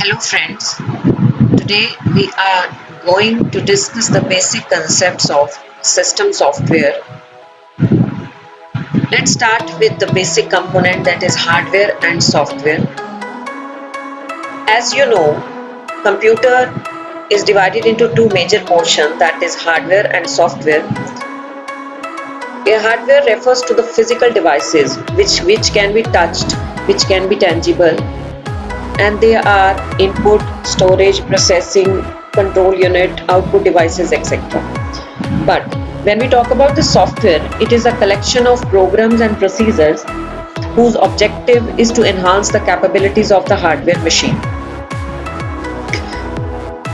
Hello friends, today we are going to discuss the basic concepts of system software. Let's start with the basic component, that is hardware and software. As you know, computer is divided into two major portions, that is hardware and software. A hardware refers to the physical devices which can be touched, which can be tangible, and they are input, storage, processing, control unit, output devices, etc. But when we talk about the software, it is a collection of programs and procedures whose objective is to enhance the capabilities of the hardware machine.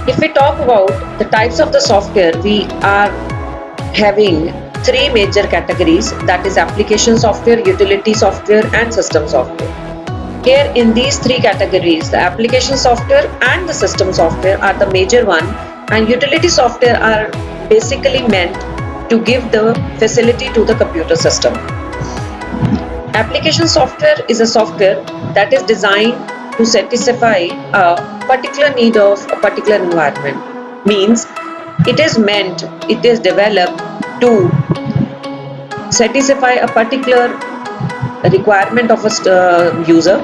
If we talk about the types of the software, we are having three major categories, that is application software, utility software, and system software. Here in these three categories, the application software and the system software are the major one, and utility software are basically meant to give the facility to the computer system. Application software is a software that is designed to satisfy a particular need of a particular environment. Means it is developed to satisfy a particular requirement of a user.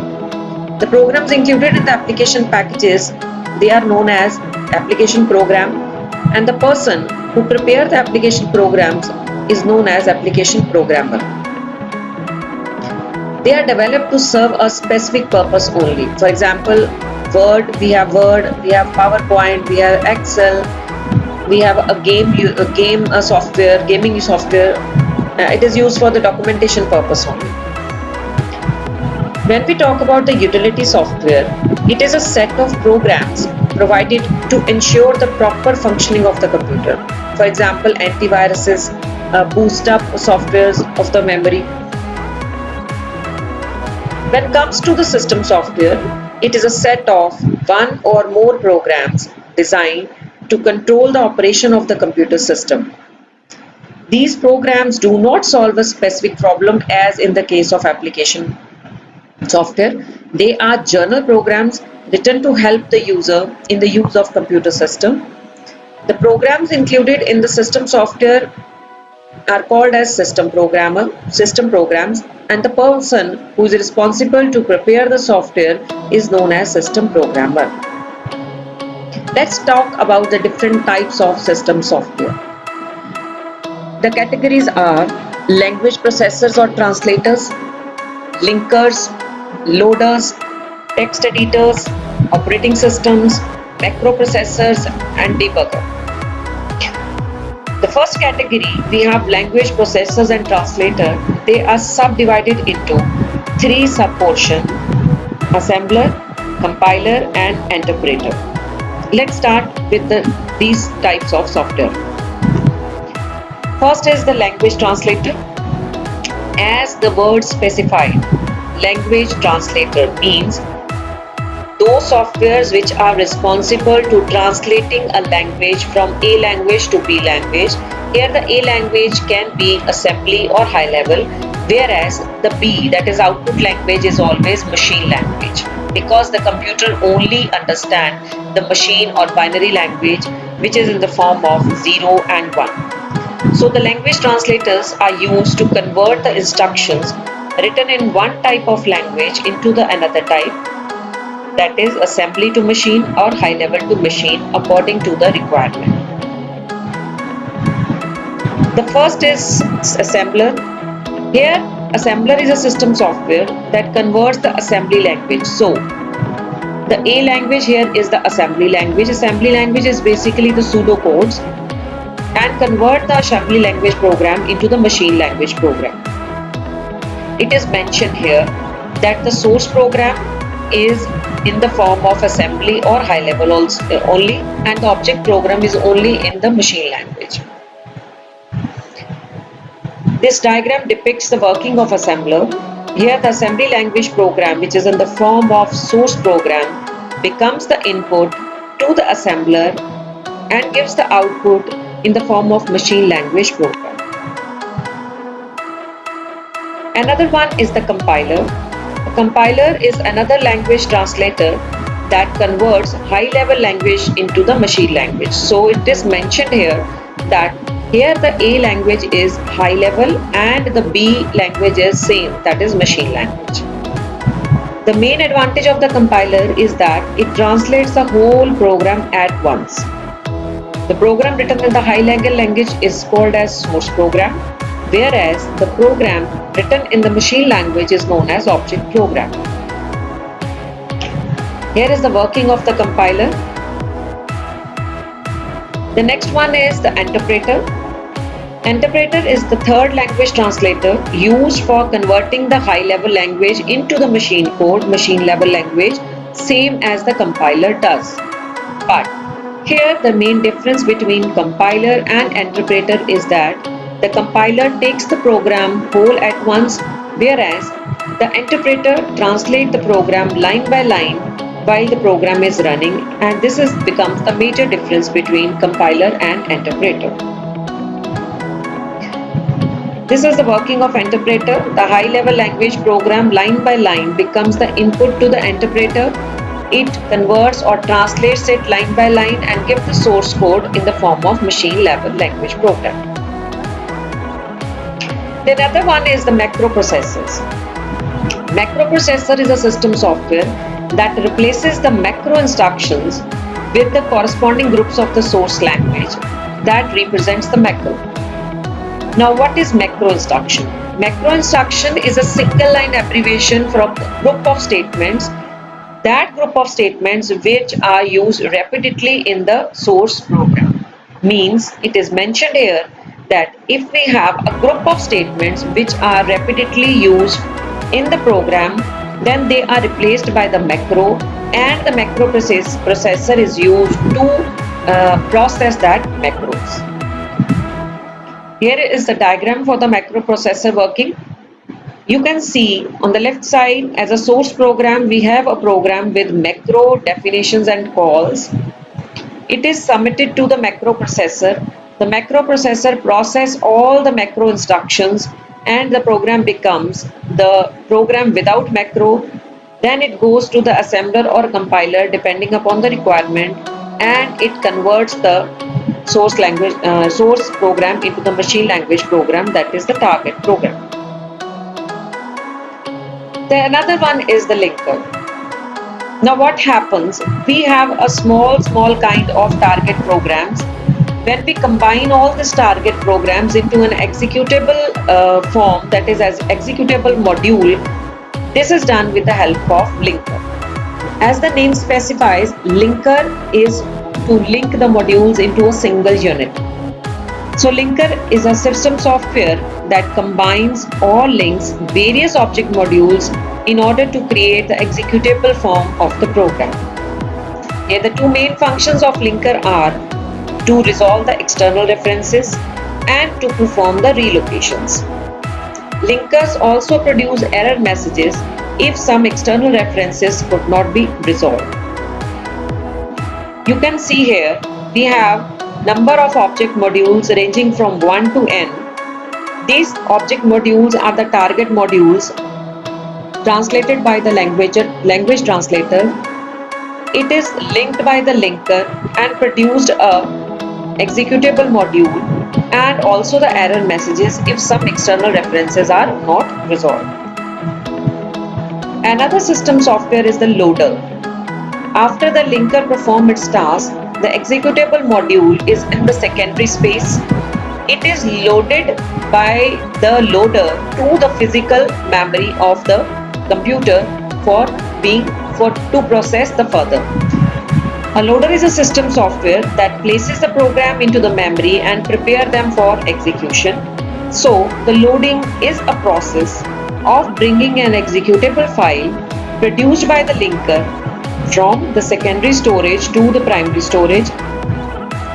The programs included in the application packages, they are known as application program, and the person who prepare the application programs is known as application programmer. They are developed to serve a specific purpose only. For example, Word, we have PowerPoint, we have Excel, we have a game software, gaming software. It is used for the documentation purpose only. When we talk about the utility software, it is a set of programs provided to ensure the proper functioning of the computer. For example, antiviruses, boost up softwares of the memory. When it comes to the system software, it is a set of one or more programs designed to control the operation of the computer system. These programs do not solve a specific problem as in the case of application software. They are journal programs written to help the user in the use of computer system. The programs included in the system software are called as system programs, and the person who is responsible to prepare the software is known as system programmer. Let's talk about the different types of system software. The categories are language processors or translators, linkers, loaders, text editors, operating systems, macroprocessors, and debugger. The first category, we have language processors and translator. They are subdivided into three sub-portions: assembler, compiler, and interpreter. Let's start with these types of software. First is the language translator. As the word specified, language translator means those softwares which are responsible to translating a language from A language to B language. Here the A language can be assembly or high level, whereas the B, that is output language, is always machine language, because the computer only understand the machine or binary language which is in the form of 0 and 1. So the language translators are used to convert the instructions written in one type of language into the another type, that is assembly to machine or high level to machine according to the requirement. The first is assembler. Here assembler is a system software that converts the assembly language. So the A language here is the assembly language. Assembly language is basically the pseudo codes, and convert the assembly language program into the machine language program. It is mentioned here that the source program is in the form of assembly or high level only, and the object program is only in the machine language. This diagram depicts the working of assembler. Here the assembly language program, which is in the form of source program, becomes the input to the assembler and gives the output in the form of machine language program. Another one is the compiler. A compiler is another language translator that converts high-level language into the machine language. So it is mentioned here that here the A language is high level and the B language is same, that is machine language. The main advantage of the compiler is that it translates the whole program at once. The program written in the high-level language is called as source program, whereas the program written in the machine language is known as object program. Here is the working of the compiler. The next one is the interpreter. Interpreter is the third language translator used for converting the high-level language into the machine code, machine level language, same as the compiler does. But here the main difference between compiler and interpreter is that the compiler takes the program whole at once, whereas the interpreter translates the program line by line while the program is running, and this becomes the major difference between compiler and interpreter. This is the working of interpreter. The high-level language program line by line becomes the input to the interpreter. It converts or translates it line by line and gives the source code in the form of machine level language program. The other one is the macroprocessors. Macroprocessor is a system software that replaces the macro instructions with the corresponding groups of the source language that represents the macro. Now, what is macro instruction? Macro instruction is a single line abbreviation for a group of statements. That group of statements which are used repeatedly in the source program. Means it is mentioned here that if we have a group of statements which are repeatedly used in the program, then they are replaced by the macro, and the macro processor is used to process that macros. Here is the diagram for the macroprocessor working. You can see on the left side as a source program, we have a program with macro definitions and calls. It is submitted to the macroprocessor. The macroprocessor processes all the macro instructions and the program becomes the program without macro. Then it goes to the assembler or compiler depending upon the requirement, and it converts the source program into the machine language program, that is the target program. The another one is the linker. Now what happens? We have a small kind of target programs. When we combine all these target programs into an executable form, that is as executable module, this is done with the help of linker. As the name specifies, linker is to link the modules into a single unit. So linker is a system software that combines or links various object modules in order to create the executable form of the program. Here the two main functions of linker are to resolve the external references and to perform the relocations. Linkers also produce error messages if some external references could not be resolved. You can see here we have number of object modules ranging from 1 to n. These object modules are the target modules translated by the language translator. It is linked by the linker and produced a executable module and also the error messages if some external references are not resolved. Another system software is the loader. After the linker performs its task, the executable module is in the secondary space. It is loaded by the loader to the physical memory of the computer to process the further. A loader is a system software that places the program into the memory and prepare them for execution. So the loading is a process of bringing an executable file produced by the linker from the secondary storage to the primary storage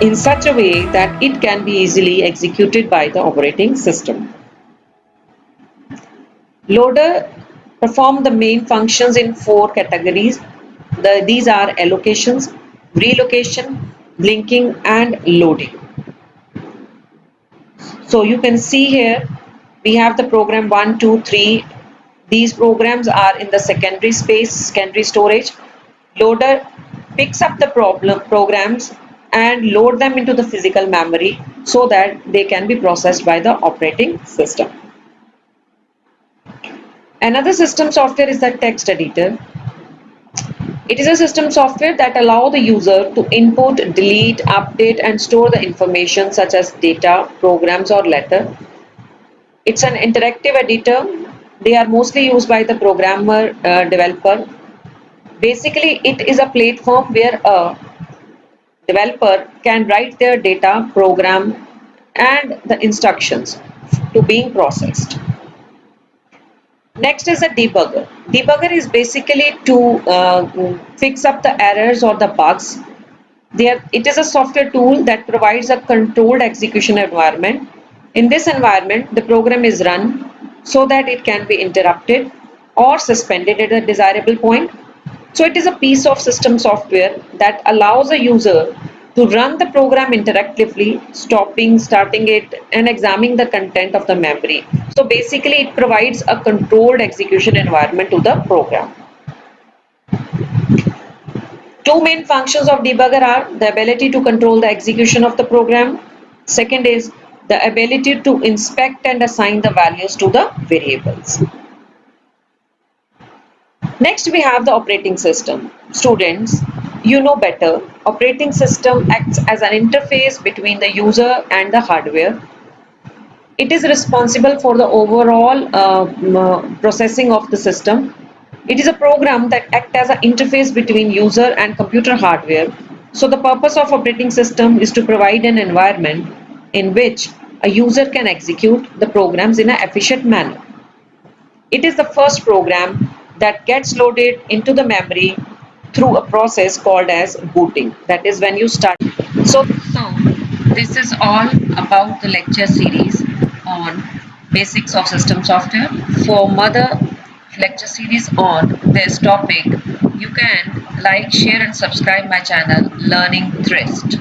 in such a way that it can be easily executed by the operating system. Loader perform the main functions in 4 categories. These are allocations, relocation, linking and loading. So you can see here we have the program 1, 2, 3. These programs are in the secondary space, secondary storage. Loader picks up the programs and load them into the physical memory so that they can be processed by the operating system. Another system software is the text editor. It is a system software that allows the user to input, delete, update, and store the information such as data, programs, or letter. It's an interactive editor. They are mostly used by the programmer developer. Basically, it is a platform where a developer can write their data, program, and the instructions to being processed. Next is a debugger. Debugger is basically to fix up the errors or the bugs. It is a software tool that provides a controlled execution environment. In this environment, the program is run so that it can be interrupted or suspended at a desirable point. So it is a piece of system software that allows a user to run the program interactively, stopping, starting it, and examining the content of the memory. So basically, it provides a controlled execution environment to the program. Two main functions of debugger are the ability to control the execution of the program. Second is the ability to inspect and assign the values to the variables. Next, we have the operating system. Students, you know better. Operating system acts as an interface between the user and the hardware. It is responsible for the overall processing of the system. It is a program that acts as an interface between user and computer hardware. So the purpose of operating system is to provide an environment in which a user can execute the programs in an efficient manner. It is the first program that gets loaded into the memory through a process called as booting. That is when you start. So this is all about the lecture series on basics of system software. For mother lecture series on this topic, you can like, share and subscribe my channel Learning Thrist.